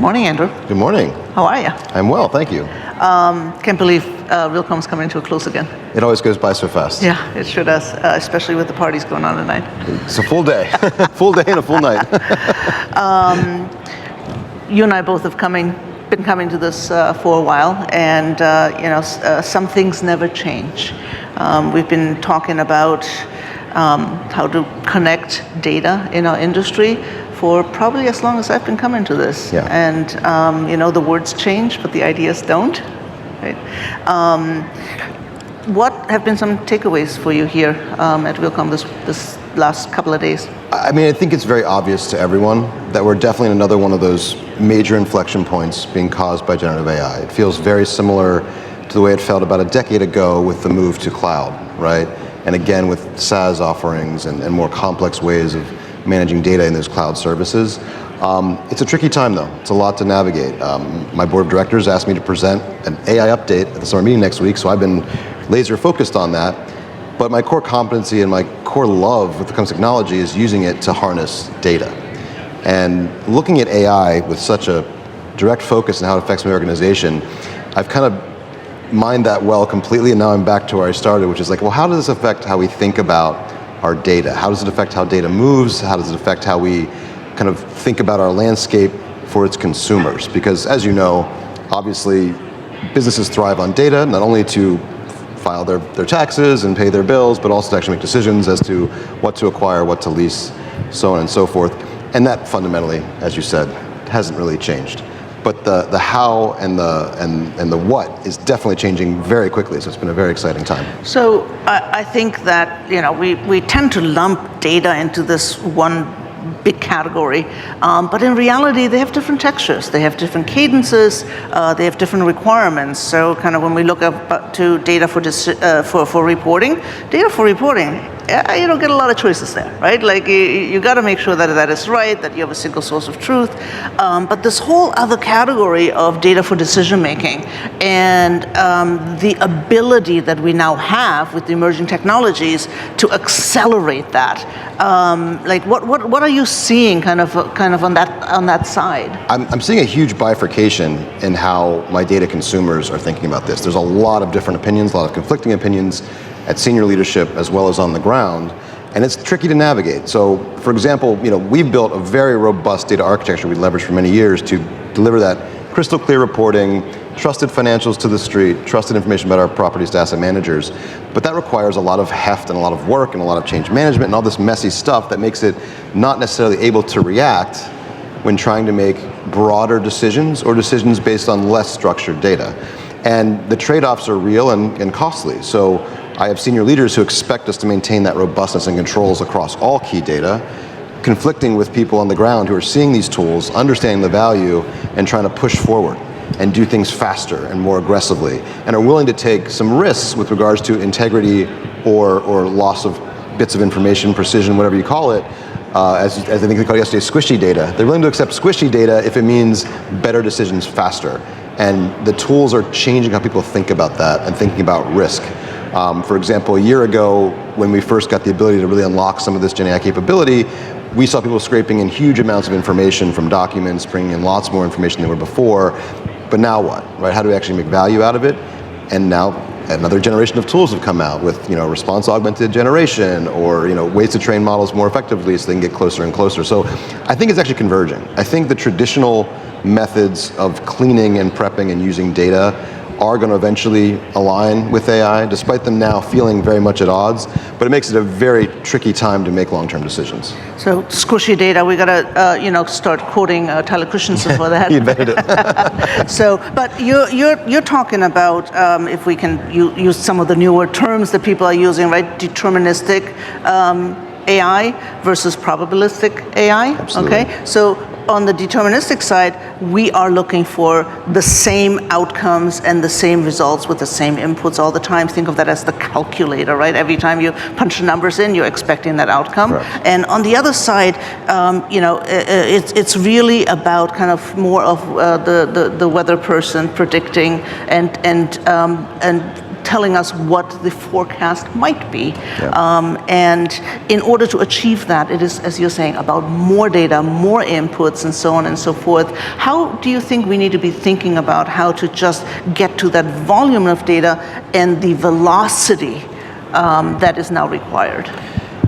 morning, Andrew. Good morning. How are you? I'm well, thank you. Can't believe Realcomm's coming to a close again. It always goes by so fast. Yeah, it sure does, especially with the parties going on tonight. It's a full day. Full day and a full night. You and I both have been coming to this for a while, and some things never change. We've been talking about how to connect data in our industry for probably as long as I've been coming to this. Yeah. And the words change, but the ideas don't. Right? What have been some takeaways for you here at Realcomm this last couple of days? I mean, I think it's very obvious to everyone that we're definitely in another one of those major inflection points being caused by generative AI. It feels very similar to the way it felt about a decade ago with the move to cloud, right? And again, with SaaS offerings and more complex ways of managing data in those cloud services. It's a tricky time though. It's a lot to navigate. My board of directors asked me to present an AI update at the summer meeting next week, so I've been laser focused on that. But my core competency and my core love with the comes technology is using it to harness data. And looking at AI with such a direct focus on how it affects my organization, I've kind of mined that well completely, and now I'm back to where I started, which is like, well, how does this affect how we think about our data? How does it affect how data moves? How does it affect how we kind of think about our landscape for its consumers? Because as you know, obviously businesses thrive on data, not only to file their taxes and pay their bills, but also to actually make decisions as to what to acquire, what to lease, so on and so forth. And that fundamentally, as you said, hasn't really changed. But the how and the what is definitely changing very quickly. So it's been a very exciting time. So I think that we tend to lump data into this one big category, but in reality they have different textures, they have different cadences, they have different requirements. So kind of when we look up to data for reporting, you don't get a lot of choices there, right? Like you got to make sure that is right, that you have a single source of truth. But this whole other category of data for decision making and the ability that we now have with the emerging technologies to accelerate that. What are you seeing kind of on that side? I'm seeing a huge bifurcation in how my data consumers are thinking about this. There's a lot of different opinions, a lot of conflicting opinions at senior leadership as well as on the ground, and it's tricky to navigate. So, for example, we've built a very robust data architecture we leveraged for many years to deliver that crystal clear reporting, trusted financials to the street, trusted information about our properties to asset managers. But that requires a lot of heft and a lot of work and a lot of change management and all this messy stuff that makes it not necessarily able to react when trying to make broader decisions or decisions based on less structured data. And the trade-offs are real and costly. So I have senior leaders who expect us to maintain that robustness and controls across all key data, conflicting with people on the ground who are seeing these tools, understanding the value, and trying to push forward and do things faster and more aggressively, and are willing to take some risks with regards to integrity or loss of bits of information, precision, whatever you call it, as I think they called it yesterday, squishy data. They're willing to accept squishy data if it means better decisions faster. And the tools are changing how people think about that and thinking about risk. For example, a year ago, when we first got the ability to really unlock some of this Gen AI capability, we saw people scraping in huge amounts of information from documents, bringing in lots more information than were before. But now what, right? How do we actually make value out of it? And now another generation of tools have come out with, response augmented generation or, ways to train models more effectively so they can get closer and closer. So I think it's actually converging. I think the traditional methods of cleaning and prepping and using data are going to eventually align with AI, despite them now feeling very much at odds. But it makes it a very tricky time to make long-term decisions. So squishy data, we got to start quoting Tyler Christensen for that. He invented it. So, but you're talking about if we can use some of the newer terms that people are using, right? Deterministic AI versus probabilistic AI. Absolutely. Okay, so on the deterministic side, we are looking for the same outcomes and the same results with the same inputs all the time. Think of that as the calculator, right? Every time you punch the numbers in, you're expecting that outcome. Right. And on the other side, it's really about kind of more of the weather person predicting and telling us what the forecast might be. Yeah. And in order to achieve that, it is, as you're saying, about more data, more inputs, and so on and so forth. How do you think we need to be thinking about how to just get to that volume of data and the velocity that is now required?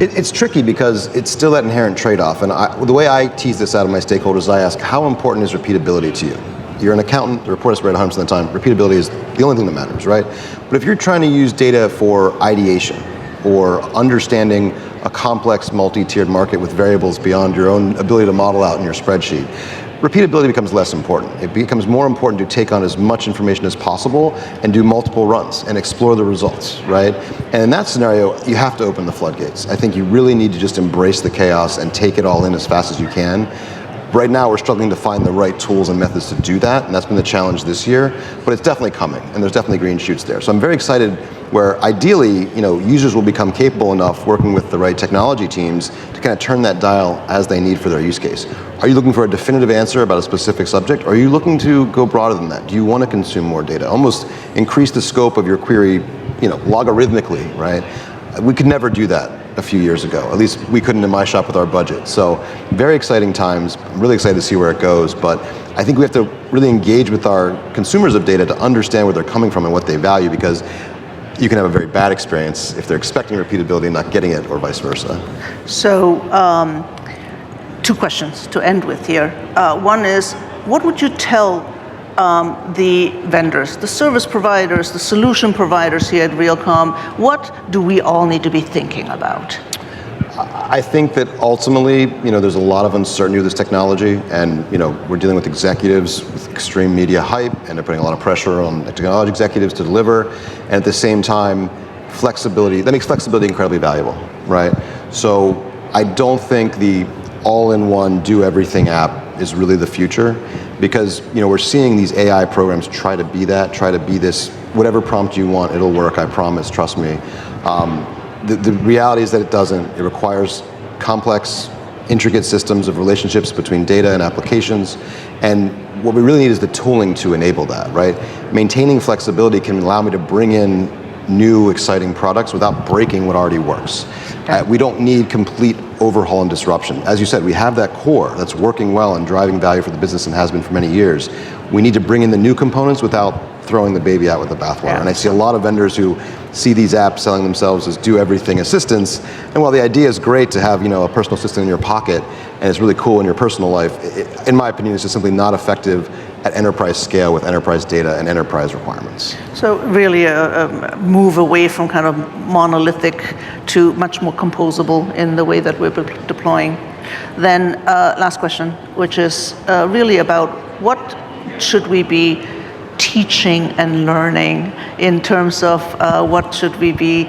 It's tricky because it's still that inherent trade-off. And the way I tease this out of my stakeholders, I ask, how important is repeatability to you? You're an accountant, the report is read 100% of the time. Repeatability is the only thing that matters, right? But if you're trying to use data for ideation or understanding a complex multi-tiered market with variables beyond your own ability to model out in your spreadsheet, repeatability becomes less important. It becomes more important to take on as much information as possible and do multiple runs and explore the results, right? And in that scenario, you have to open the floodgates. I think you really need to just embrace the chaos and take it all in as fast as you can. Right now, we're struggling to find the right tools and methods to do that, and that's been the challenge this year, but it's definitely coming, and there's definitely green shoots there. So I'm very excited where ideally, users will become capable enough working with the right technology teams to kind of turn that dial as they need for their use case. Are you looking for a definitive answer about a specific subject, or are you looking to go broader than that? Do you want to consume more data? Almost increase the scope of your query, logarithmically, right? We could never do that a few years ago. At least we couldn't in my shop with our budget. So very exciting times. I'm really excited to see where it goes, but I think we have to really engage with our consumers of data to understand where they're coming from and what they value, because you can have a very bad experience if they're expecting repeatability and not getting it, or vice versa. So, two questions to end with here. One is, what would you tell the vendors, the service providers, the solution providers here at Realcomm? What do we all need to be thinking about? I think that ultimately, there's a lot of uncertainty with this technology, and we're dealing with executives with extreme media hype, and they're putting a lot of pressure on technology executives to deliver, and at the same time, flexibility. That makes flexibility incredibly valuable, right? So I don't think the all-in-one do-everything app is really the future, because we're seeing these AI programs try to be this, whatever prompt you want, it'll work, I promise, trust me. The reality is that it doesn't. It requires complex, intricate systems of relationships between data and applications, and what we really need is the tooling to enable that, right? Maintaining flexibility can allow me to bring in new, exciting products without breaking what already works. We don't need complete overhaul and disruption. As you said, we have that core that's working well and driving value for the business and has been for many years. We need to bring in the new components without throwing the baby out with the bathwater. Yeah. And I see a lot of vendors who see these apps selling themselves as do-everything assistants, and while the idea is great to have a personal assistant in your pocket, and it's really cool in your personal life, in my opinion, it's just simply not effective at enterprise scale with enterprise data and enterprise requirements. So really a move away from kind of monolithic to much more composable in the way that we're deploying. Then last question, which is really about what should we be teaching and learning in terms of what should we be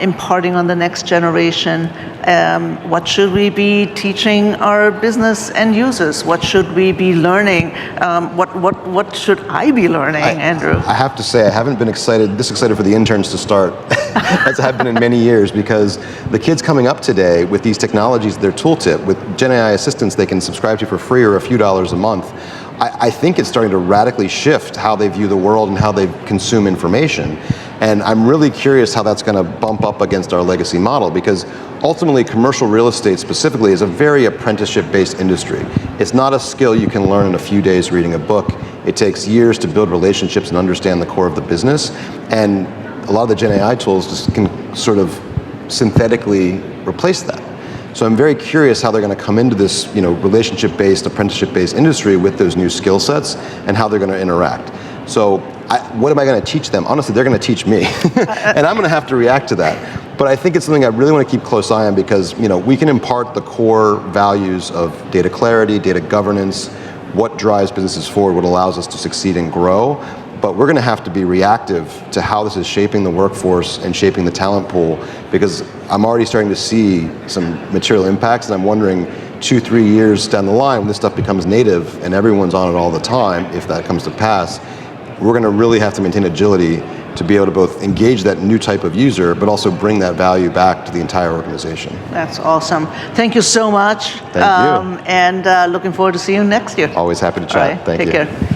imparting on the next generation? What should we be teaching our business end users? What should we be learning? What should I be learning, Andrew? I have to say, I haven't been this excited for the interns to start as I have been in many years, because the kids coming up today with these technologies, their tooltip, with Gen AI assistants they can subscribe to for free or a few dollars a month, I think it's starting to radically shift how they view the world and how they consume information. And I'm really curious how that's going to bump up against our legacy model, because ultimately commercial real estate specifically is a very apprenticeship-based industry. It's not a skill you can learn in a few days reading a book. It takes years to build relationships and understand the core of the business. And a lot of the Gen AI tools just can sort of synthetically replace that. So I'm very curious how they're going to come into this, relationship-based, apprenticeship-based industry with those new skill sets and how they're going to interact. So what am I going to teach them? Honestly, they're going to teach me, and I'm going to have to react to that. But I think it's something I really want to keep close eye on, because we can impart the core values of data clarity, data governance, what drives businesses forward, what allows us to succeed and grow. But we're going to have to be reactive to how this is shaping the workforce and shaping the talent pool, because I'm already starting to see some material impacts, and I'm wondering 2-3 years down the line, when this stuff becomes native and everyone's on it all the time, if that comes to pass, we're going to really have to maintain agility to be able to both engage that new type of user, but also bring that value back to the entire organization. That's awesome. Thank you so much. Thank you. And looking forward to seeing you next year. Always happy to chat. All right, Thank you. Take care.